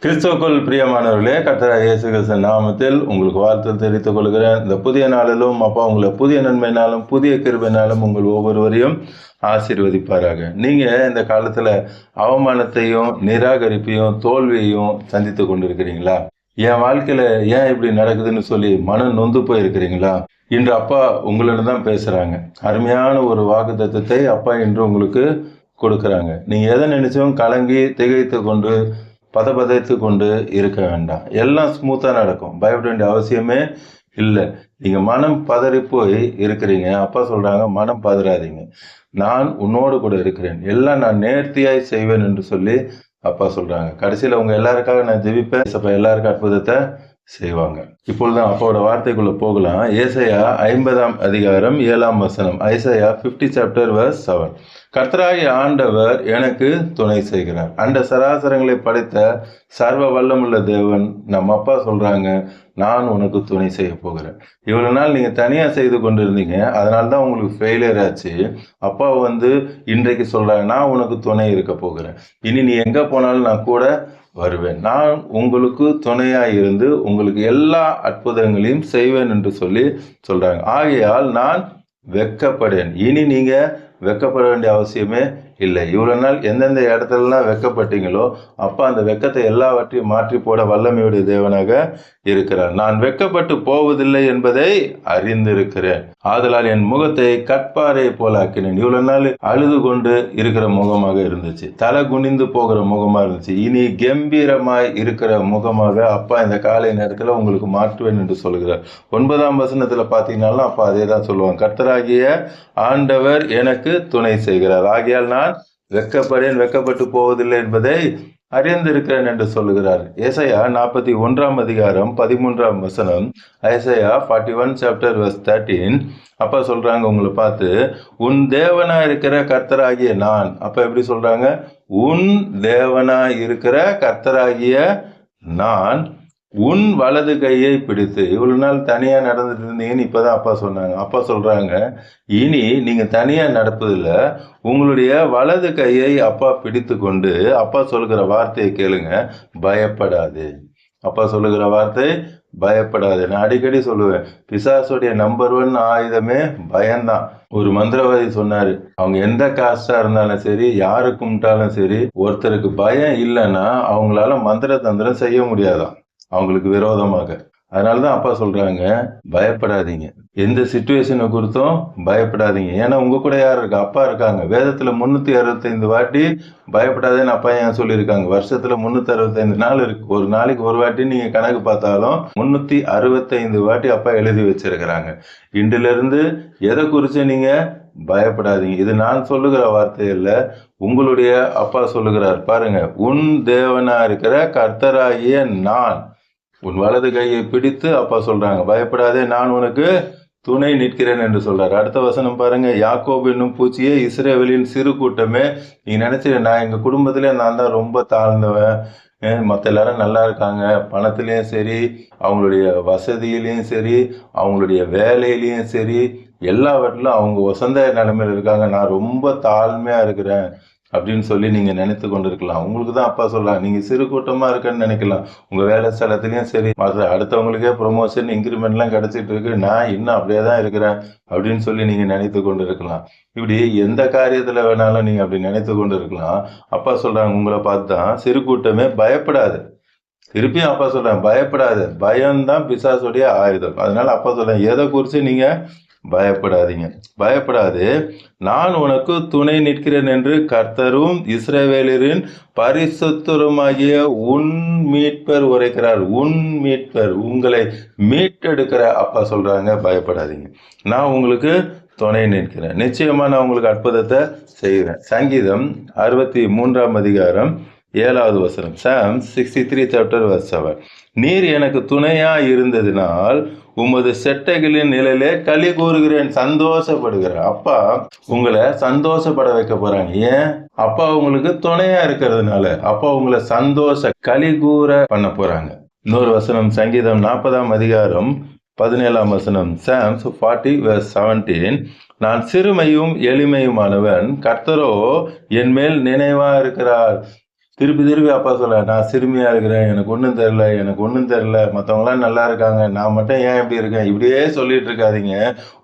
கிறிஸ்துவுக்குள் பிரியமானவர்களே, கர்த்தராகிய இயேசு கிறிஸ்து நாமத்தில் உங்களுக்கு வாழ்த்து தெரிவித்துக் கொள்கிறேன். இந்த புதிய நாளிலும் அப்பா உங்களை புதிய நன்மையினாலும் புதிய கிருபையினாலும் உங்கள் ஒவ்வொருவரையும் ஆசீர்வதிப்பாராக. நீங்க இந்த காலத்துல அவமானத்தையும் நிராகரிப்பையும் தோல்வியையும் சந்தித்து கொண்டிருக்கிறீங்களா? என் வாழ்க்கையில ஏன் இப்படி நடக்குதுன்னு சொல்லி மனம் நொந்து போயிருக்கிறீங்களா? இன்று அப்பா உங்களிடம் தான் பேசுறாங்க. அருமையான ஒரு வாக்குத்தத்தத்தை அப்பா இன்று உங்களுக்கு கொடுக்கறாங்க. நீங்க எதை நினைச்சும் கலங்கி திகைத்து கொண்டு பதபதைத்து கொண்டு இருக்க வேண்டாம். எல்லாம் ஸ்மூத்தா நடக்கும். பயப்பட வேண்டிய அவசியமே இல்லை. நீங்க மனம் பதறி போய் இருக்கிறீங்க. அப்பா சொல்றாங்க, மனம் பதறாதீங்க, நான் உன்னோடு கூட இருக்கிறேன், எல்லாம் நான் நேர்த்தியாய் செய்வேன் என்று சொல்லி அப்பா சொல்றாங்க. கடைசியில உங்க எல்லாருக்காக நான் ஜெபிப்பேன். எல்லாருக்கும் அற்புதத்தை செய்வாங்க. இப்பொழுதுதான் அப்பாவோட வார்த்தைக்குள்ள போகலாம். ஏசாயா 50ஆம் அதிகாரம் 7ஆம் வசனம். Isaiah 50 chapter verse 7. கர்த்தராகிய ஆண்டவர் எனக்கு துணை செய்கிறார். அண்ட சராசரங்களை படைத்த சர்வ வல்லமுள்ள தேவன் நம்ம அப்பா சொல்றாங்க, நான் உனக்கு துணை செய்ய போகிறேன். இவ்வளவு நாள் நீங்க தனியா செய்து கொண்டு இருந்தீங்க, அதனால தான் உங்களுக்கு ஃபெயிலியர் ஆச்சு. அப்பா இன்றைக்கு சொல்றாங்க, நான் உனக்கு துணை இருக்க போகிறேன். இனி நீ எங்க போனாலும் நான் கூட வருவேன். நான் உங்களுக்கு துணையாய் இருந்து உங்களுக்கு எல்லா அற்புதங்களையும் செய்வேன் என்று சொல்லி சொல்றாங்க. ஆகையால் நான் வெட்கப்படேன். இனி நீங்க வெட்கப்பட வேண்டிய அவசியமே இல்லை. இவ்வளவு நாள் எந்தெந்த இடத்துலலாம் வெட்கப்பட்டீங்களோ அப்பா அந்த வெட்கத்தை எல்லாவற்றையும் மாற்றி போட வல்லமையுடைய தேவனாக இருக்கிறார். நான் வெட்கப்பட்டு போவதில்லை என்பதை அறிந்திருக்கிறேன். ஆதலால் என் முகத்தை கற்பாரை போல ஆக்கினேன். இவ்வளவு நாள் அழுது கொண்டு இருக்கிற முகமாக இருந்துச்சு, தலை குனிந்து போகிற முகமா இருந்துச்சு. இனி கம்பீரமாய் இருக்கிற முகமாக அப்பா இந்த காலை நேரத்துல உங்களுக்கு மாற்றுவேன் என்று சொல்கிறார். 9ஆம் வசனத்துல பாத்தீங்கன்னாலும் அப்பா அதே தான் சொல்லுவாங்க. கர்த்தராகிய ஆண்டவர் எனக்கு துணை செய்கிறார். ஆகையால் நான் வெட்கப்படேன், வெட்கப்பட்டு போவதில்லை என்பதை அறிந்திருக்கிறேன் என்று சொல்லுகிறார். ஏசாயா 41ஆம் அதிகாரம் 13ஆம் வசனம். Isaiah 41 chapter verse 13. அப்பா சொல்றாங்க உங்களை பார்த்து, உன் தேவனா இருக்கிற கர்த்தராகிய நான். அப்ப எப்படி சொல்றாங்க? உன் தேவனா இருக்கிற கர்த்தராகிய நான் உன் வலது கையை பிடித்து. இவ்வளவு நாள் தனியா நடந்துட்டு இருந்தீங்கன்னு இப்பதான் அப்பா சொன்னாங்க. அப்பா சொல்றாங்க, இனி நீங்க தனியா நடப்பதில்ல, உங்களுடைய வலது கையை அப்பா பிடித்து கொண்டு அப்பா சொல்லுகிற வார்த்தையை கேளுங்க, பயப்படாது. அப்பா சொல்லுகிற வார்த்தை பயப்படாது. நான் அடிக்கடி சொல்லுவேன், பிசாசுடைய நம்பர் 1 ஆயுதமே பயம்தான். ஒரு மந்திரவாதி சொன்னாரு, அவங்க எந்த காஸ்டா இருந்தாலும் சரி, யாரு கும்பிட்டாலும் சரி, ஒருத்தருக்கு பயம் இல்லைன்னா அவங்களால மந்திர தந்திரம் செய்ய முடியாதான் அவங்களுக்கு விரோதமாக. அதனாலதான் அப்பா சொல்றாங்க, பயப்படாதீங்க. எந்த சிச்சுவேஷனை குறித்தும் பயப்படாதீங்க. ஏன்னா உங்க கூட யார் இருக்கா? அப்பா இருக்காங்க. வேதத்துல 365 வாட்டி பயப்படாதேன்னு அப்பா ஏன் சொல்லியிருக்காங்க? வருஷத்துல 365 நாள் இருக்கு. ஒரு நாளைக்கு ஒரு வாட்டி நீங்க கணக்கு பார்த்தாலும் 365 வாட்டி அப்பா எழுதி வச்சிருக்கிறாங்க. இன்றில இருந்து எதை குறிச்சு நீங்க பயப்படாதீங்க. இது நான் சொல்லுகிற வார்த்தை இல்ல, உங்களுடைய அப்பா சொல்லுகிறார். பாருங்க, உன் தேவனா இருக்கிற கர்த்தராகிய நான் உன் வலது கையை பிடித்து அப்பா சொல்றாங்க, பயப்படாதே, நான் உனக்கு துணை நிற்கிறேன் என்று சொல்றாரு. அடுத்த வசனம் பாருங்க. யாக்கோபு என்னும் பூச்சியே, இஸ்ரவேலின் சிறு கூட்டமே, நீங்க நினைச்சு நான் எங்க குடும்பத்திலே நான் தான் ரொம்ப தாழ்ந்தவன், மற்ற எல்லாரும் நல்லா இருக்காங்க, பணத்திலையும் சரி, அவங்களுடைய வசதியிலையும் சரி, அவங்களுடைய வேலையிலையும் சரி, எல்லாவற்றிலும் அவங்க வசந்த நிலைமையில இருக்காங்க, நான் ரொம்ப தாழ்மையா இருக்கிறேன் அப்படின்னு சொல்லி நீங்க நினைத்து கொண்டிருக்கலாம். உங்களுக்கு தான் அப்பா சொல்லலாம், நீங்க சிறு கூட்டமா இருக்கன்னு நினைக்கலாம். உங்க வேலை ஸ்தலத்திலயும் சரி, மற்ற அடுத்தவங்களுக்கே ப்ரொமோஷன் இன்க்ரிமெண்ட் எல்லாம் கிடைச்சிட்டு இருக்கு, நான் இன்னும் அப்படியே தான் இருக்கிறேன் அப்படின்னு சொல்லி நீங்க நினைத்து கொண்டு இருக்கலாம். இப்படி எந்த காரியத்துல வேணாலும் நீங்க அப்படி நினைத்து கொண்டு இருக்கலாம். அப்பா சொல்றாங்க உங்களை பார்த்து தான், சிறு கூட்டமே பயப்படாது. திருப்பியும் அப்பா சொல்றேன், பயப்படாது. பயம்தான் பிசாசுடைய ஆயுதம். அதனால அப்பா சொல்றேன், எதை குறிச்சு நீங்க பயப்படாதீங்க, பயப்படாது, நான் உனக்கு துணை நிற்கிறேன் என்று கர்த்தரும் இஸ்ரவேலரின் பரிசுத்தருமாகிய உன் மீட்பர் உரைக்கிறார். உன் மீட்பர், உங்களை மீட்டெடுக்கிற அப்பா சொல்றாங்க, பயப்படாதீங்க, நான் உங்களுக்கு துணை நிற்கிறேன், நிச்சயமா நான் உங்களுக்கு அற்புதத்தை செய்கிறேன். சங்கீதம் 63ஆம் அதிகாரம் 7வது வசனம். Psalm 63 chapter verse 7. நீர் எனக்கு துணையா இருந்ததினால் உமது செட்டைகளின் நிலையிலே களி கூறுகிறேன், சந்தோஷப்படுகிறேன். அப்பா உங்களை சந்தோஷப்பட வைக்க போறாங்க. ஏன்? அப்பா உங்களுக்கு துணையா இருக்கிறதுனால. அப்பா உங்களை சந்தோஷ களி கூற பண்ண போறாங்க. இன்னொரு வசனம், சங்கீதம் 40ஆம் அதிகாரம் 17ஆம் வசனம். Psalms 40 verse 17. நான் சிறுமையும் எளிமையுமானவன், கர்த்தரோ என் மேல் நினைவா இருக்கிறார். திருப்பி திருப்பி அப்பா சொல்ல, நான் சிறுமியா இருக்கிறேன், எனக்கு ஒன்றும் தெரில, எனக்கு ஒன்றும் தெரில, மற்றவங்களாம் நல்லா இருக்காங்க, நான் மட்டும் ஏன் இப்படி இருக்கேன், இப்படியே சொல்லிட்டு இருக்காதீங்க.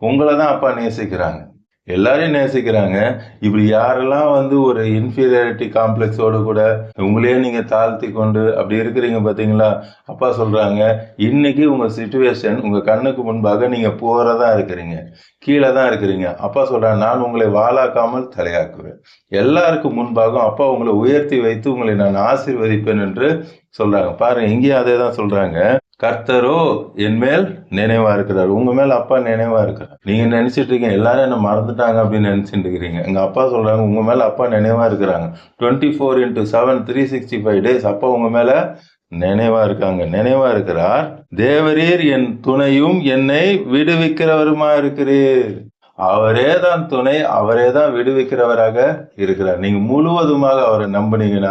உங்களை தான் அப்பா நேசிக்கிறாங்க, எல்லாரையும் நேசிக்கிறாங்க. இப்படி யாரெல்லாம் வந்து ஒரு இன்ஃபீரியாரிட்டி காம்ப்ளெக்ஸோடு கூட உங்களையே நீங்க தாழ்த்தி கொண்டு அப்படி இருக்கிறீங்க பார்த்தீங்களா, அப்பா சொல்றாங்க, இன்னைக்கு உங்க சிச்சுவேஷன் உங்க கண்ணுக்கு முன்பாக நீங்க போறதா இருக்கிறீங்க, கீழே தான் இருக்கிறீங்க. அப்பா சொல்றாங்க, நான் உங்களை வாளாக்காமல் தலையாக்குவேன். எல்லாருக்கும் முன்பாக அப்பா உங்களை உயர்த்தி வைத்து உங்களை நான் ஆசீர்வதிப்பேன் என்று சொல்றாங்க. பாருங்க, இங்கேயும் அதே தான் சொல்றாங்க. கர்த்தரோ என் மேல் நினைவா இருக்கிறார். உங்க மேல அப்பா நினைவா இருக்கிறார். நீங்க நினைச்சிட்டு இருக்கீங்க எல்லாரும் என்ன மறந்துட்டாங்க அப்படின்னு நினைச்சிட்டு இருக்கிறீங்க. எங்க அப்பா சொல்றாங்க, உங்க மேல அப்பா நினைவா இருக்கிறாங்க. 24/7 365 days அப்பா உங்க மேல நினைவா இருக்காங்க, நினைவா இருக்கிறார். தேவரீர் என் துணையும் என்னை விடுவிக்கிறவருமா இருக்கிறீர். அவரே தான் துணை, அவரே தான் விடுவிக்கிறவராக இருக்கிறார். நீங்க முழுவதுமாக அவரை நம்பினீங்கன்னா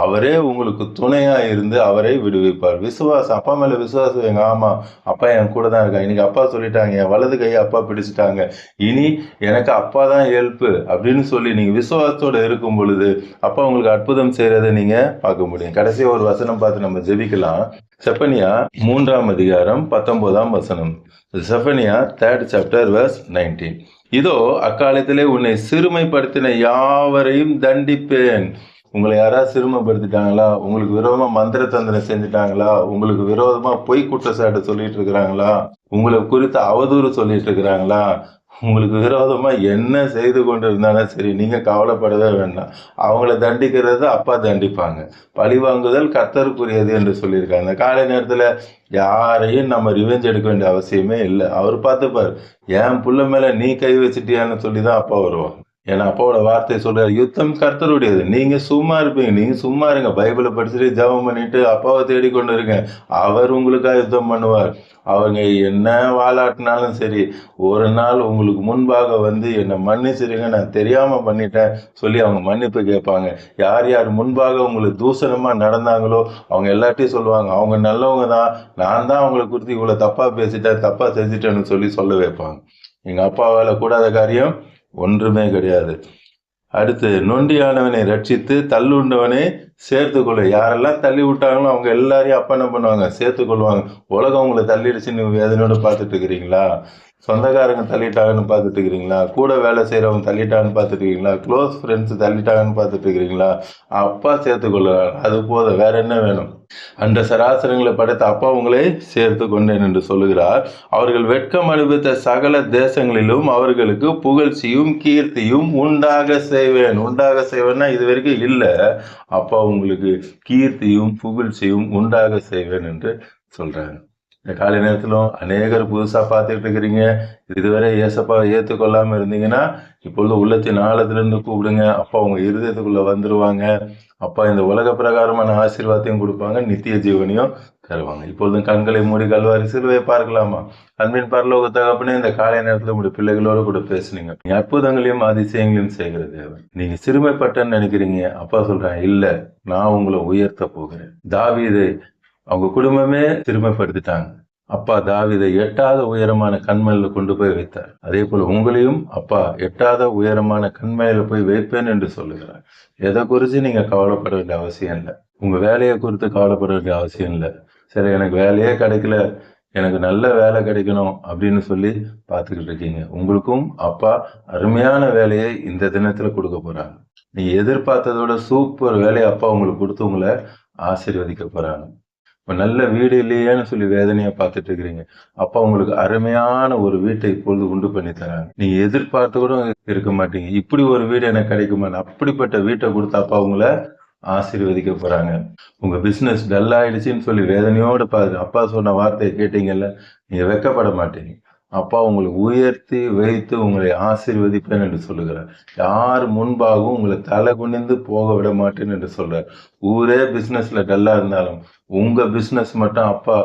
அவரே உங்களுக்கு துணையா இருந்து அவரை விடுவிப்பார். விசுவாசம், அப்பா மேல விசுவாசம் வைங்க. ஆமா, அப்பா என் கூட தான் இருக்காங்க. இன்னைக்கு அப்பா சொல்லிட்டாங்க, என் வலது கையை அப்பா பிடிச்சிட்டாங்க, இனி எனக்கு அப்பா தான் ஹெல்ப் அப்படின்னு சொல்லி நீங்க விசுவாசத்தோட இருக்கும் பொழுது அப்பா உங்களுக்கு அற்புதம் செய்யறதை நீங்க பார்க்க முடியும். கடைசியா ஒரு வசனம் பார்த்து நம்ம ஜெபிக்கலாம். Zephaniah 3:19 செஃபனியா 3rd chapter verse 19. இதோ அக்காலத்திலே உன்னை சிறுமைப்படுத்தின யாவரையும் தண்டிப்பேன். உங்களை யாராவது சிறுமைப்படுத்திட்டாங்களா, உங்களுக்கு விரோதமா மந்திர தந்திரம் செஞ்சுட்டாங்களா, உங்களுக்கு விரோதமா பொய் குற்றச்சாட்டு சொல்லிட்டு இருக்கிறாங்களா, உங்களை குறித்து அவதூறு சொல்லிட்டு இருக்கிறாங்களா, உங்களுக்கு விரோதமா என்ன செய்து கொண்டு இருந்தாலும் சரி, நீங்க கவலைப்படவே வேண்டாம். அவங்கள தண்டிக்கிறது அப்பா தண்டிப்பாங்க. பழி வாங்குதல் கர்த்தருக்குரியது என்று சொல்லியிருக்காங்க. அந்த காலை நேரத்துல யாரையும் நம்ம ரிவெஞ்ச் எடுக்க வேண்டிய அவசியமே இல்லை. அவர் பார்த்துப்பார். என் புள்ள மேல நீ கை வச்சிட்டியான்னு சொல்லிதான் அப்பா வருவாங்க. ஏன்னா அப்பாவோட வார்த்தை சொல்றாரு, யுத்தம் கர்த்தருடையது, நீங்க சும்மா இருப்பீங்க, நீங்க சும்மா இருங்க, பைபிளை படிச்சுட்டு ஜெபம் பண்ணிட்டு அப்பாவை தேடிக்கொண்டு இருங்க, அவர் உங்களுக்காக யுத்தம் பண்ணுவார். அவங்க என்ன வாலாட்டினாலும் சரி, ஒரு நாள் உங்களுக்கு முன்பாக வந்து என்னை மன்னிச்சிருங்க, நான் தெரியாம பண்ணிட்டேன் சொல்லி அவங்க மன்னிப்பு கேட்பாங்க. யார் யார் முன்பாக உங்களுக்கு தூசணமா நடந்தாங்களோ அவங்க எல்லாத்தையும் சொல்லுவாங்க, அவங்க நல்லவங்க தான், நான் தான் அவங்களை குறித்து இவ்வளவு தப்பா பேசிட்டேன், தப்பா செஞ்சுட்டேன்னு சொல்லி சொல்ல வைப்பாங்க. எங்க அப்பாவால கூடாத காரியம் ஒன்றுமே கிடையாது. அடுத்து, நொண்டியானவனை ரட்சித்து தள்ளுண்டவனை சேர்த்து கொள்ள. யாரெல்லாம் தள்ளி விட்டாங்களோ அவங்க எல்லாரையும் அப்பா என்ன பண்ணுவாங்க, சேர்த்து கொள்வாங்க. உலகம் உங்களை தள்ளிடுச்சுன்னு வேதனையோட பார்த்துட்டு இருக்கிறீங்களா, சொந்தக்காரங்க தள்ளிட்டாங்கன்னு பார்த்துட்டு இருக்கிறீங்களா, கூட வேலை செய்யறவங்க தள்ளிட்டாங்கன்னு பார்த்துட்டு இருக்கீங்களா, க்ளோஸ் ஃப்ரெண்ட்ஸ் தள்ளிட்டாங்கன்னு பார்த்துட்டு இருக்கிறீங்களா, அப்பா சேர்த்துக்கொள்ள, அது போதும், வேற என்ன வேணும். அந்த சராசரங்களை படைத்த அப்பா உங்களை சேர்த்து கொண்டேன் என்று சொல்லுகிறார். அவர்கள் வெட்கம் அனுபவித்த சகல தேசங்களிலும் அவர்களுக்கு புகழ்ச்சியும் கீர்த்தியும் உண்டாக செய்வேன். உண்டாக செய்வேன்னா இது வரைக்கும் இல்லை, அப்பா உங்களுக்கு கீர்த்தியும் புகழ்ச்சியும் உண்டாக செய்வேன் என்று சொல்றாங்க. இந்த காலை நேரத்திலும் அநேகர் புதுசா பார்த்துட்டு இருக்கிறீங்க. இதுவரை ஏசப்பாவை ஏற்றுக்கொள்ளாம இருந்தீங்கன்னா இப்பொழுது உள்ளத்தின் ஆழத்திலிருந்து கூப்பிடுங்க. அப்பா உங்க இருதயத்துக்குள்ள வந்துருவாங்க. அப்பா இந்த உலக பிரகாரமான ஆசீர்வாதத்தையும் கொடுப்பாங்க, நித்திய ஜீவனையும் தருவாங்க. இப்பொழுதும் கண்களை மூடி கல்வாரி சிலுவை பார்க்கலாமா? அன்பின் பரலோக தகப்பனே, இந்த காலை நேரத்துல உங்களுடைய பிள்ளைகளோட கூட பேசுனீங்க. நீ அற்புதங்களையும் அதிசயங்களையும் செய்கிற தேவன். நீங்க சிறுமைப்பட்டன்னு நினைக்கிறீங்க, அப்பா சொல்றேன், இல்ல, நான் உங்களை உயர்த்த போகிறேன். தாவீதை அவங்க குடும்பமே சிறுமைப்படுத்திட்டாங்க. அப்பா தாவீதை எட்டாத உயரமான கண்மலையில கொண்டு போய் வைத்தார். அதே போல உங்களையும் அப்பா எட்டாத உயரமான கண்மலையில போய் வைப்பேன் என்று சொல்லுகிறார். எதை குறித்து நீங்க கவலைப்பட வேண்டிய அவசியம் இல்லை. உங்க வேலையை குறித்து கவலைப்பட வேண்டிய அவசியம் இல்லை. சரி, எனக்கு வேலையே கிடைக்கல, எனக்கு நல்ல வேலை கிடைக்கணும் அப்படின்னு சொல்லி பார்த்துக்கிட்டு இருக்கீங்க. உங்களுக்கும் அப்பா அருமையான வேலையை இந்த தினத்துல கொடுக்க போறாங்க. நீங்க எதிர்பார்த்ததோட சூப்பர் வேலையை அப்பா உங்களுக்கு கொடுத்து உங்களை ஆசீர்வதிக்க போறாங்க. இப்போ நல்ல வீடு இல்லையேன்னு சொல்லி வேதனையா பார்த்துட்டு இருக்கிறீங்க, அப்பா உங்களுக்கு அருமையான ஒரு வீட்டை இப்பொழுது உண்டு பண்ணி தராங்க. நீங்க எதிர்பார்த்து கூட இருக்க மாட்டீங்க, இப்படி ஒரு வீடு எனக்கு கிடைக்குமா, அப்படிப்பட்ட வீட்டை கொடுத்து அப்பா உங்களை ஆசீர்வதிக்க போறாங்க. உங்க பிசினஸ் டல் ஆயிடுச்சுன்னு சொல்லி வேதனையோட பாரு, அப்பா சொன்ன வார்த்தையை கேட்டீங்கல்ல, நீங்க வெக்கப்பட மாட்டீங்க. அப்பா உங்களை உயர்த்தி வைத்து உங்களை ஆசீர்வதிப்பேன் என்று சொல்லுகிறார். யார் முன்பாகவும் உங்களை தலை குனிந்து போக விட மாட்டேன் என்று சொல்றார். ஊரே பிசினஸ்ல டல்லா இருந்தாலும் உங்க பிசினஸ் மட்டும் அப்பா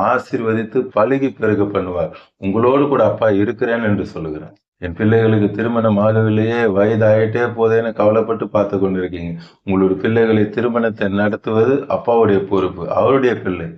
ஆசீர்வதித்து பழுகி பெருக பண்ணுவார். உங்களோடு கூட அப்பா இருக்கிறேன் என்று சொல்லுகிறார். என் பிள்ளைகளுக்கு திருமணம் ஆகவில்லையே, வயதாயிட்டே போதேன்னு கவலைப்பட்டு பார்த்து கொண்டிருக்கீங்க. உங்களுடைய பிள்ளைகளை திருமணத்தை நடத்துவது அப்பாவுடைய பொறுப்பு, அவருடைய பிள்ளை.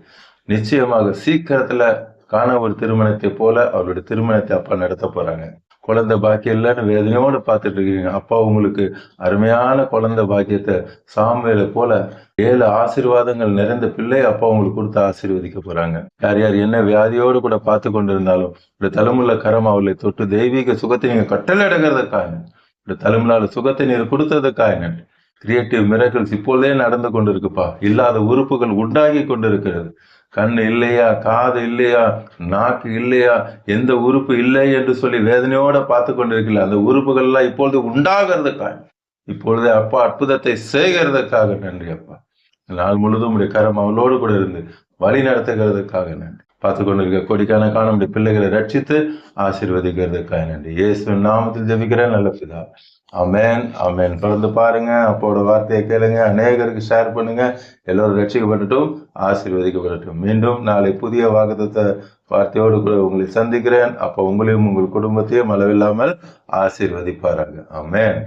நிச்சயமாக சீக்கிரத்துல காண ஒரு திருமணத்தை போல அவருடைய திருமணத்தை அப்பா நடத்த போறாங்க. குழந்தை பாக்கியம் இல்லைன்னு வேதனையோடு பார்த்துட்டு இருக்கீங்க. அப்பா உங்களுக்கு அருமையான குழந்தை பாக்கியத்தை சாமுவேலை போல 7 ஆசீர்வாதங்கள் நிறைந்த பிள்ளை அப்பா உங்களுக்கு கொடுத்து ஆசீர்வதிக்க போறாங்க. யார் யார் என்ன வியாதியோடு கூட பார்த்து கொண்டிருந்தாலும் இந்த தலைமுள்ள கரம் அவளை தொட்டு தெய்வீக சுகத்தை நீங்க கட்டளை அடங்கிறதுக்காக, இந்த தலைமுள்ளால சுகத்தை நீர் கொடுத்ததுக்காக கிரியேட்டிவ் மிரக்கிள்ஸ் இப்பொழுதே நடந்து கொண்டிருக்குப்பா. இல்லாத உறுப்புகள் உண்டாகி கொண்டிருக்கிறது. கண் இல்லையா, காது இல்லையா, நாக்கு இல்லையா, எந்த உறுப்பு இல்லை என்று சொல்லி வேதனையோட பார்த்து கொண்டிருக்கல, அந்த உறுப்புகள் எல்லாம் இப்பொழுது உண்டாகிறதுக்காக, இப்பொழுது அப்பா அற்புதத்தை செய்கிறதுக்காக நன்றி அப்பா. நாள் முழுதும் உடைய கரம் அவளோடு கூட இருந்து வழி நடத்துகிறதுக்காக நன்றி. பார்த்து கொண்டிருக்க கோடிக்கணக்கான நம்முடைய பிள்ளைகளை ரட்சித்து ஆசீர்வதிக்கிறதுக்காக நன்றி. இயேசுவின் நாமத்தில் ஜெபிக்கிறேன் நல்ல பிதா. ஆமென் ஆமென். தொடர்ந்து பாருங்க, அப்போட வார்த்தையை கேளுங்க, அநேகருக்கு ஷேர் பண்ணுங்க. எல்லோரும் ரட்சிக்கப்படட்டும், ஆசீர்வதிக்கப்படட்டும். மீண்டும் நாளை புதிய வாக்குத்தத்த வார்த்தையோடு கூட உங்களை சந்திக்கிறேன். அப்போ உங்களையும் உங்கள் குடும்பத்தையும் அளவில்லாமல் ஆசீர்வதிப்பாராங்க. ஆமென்.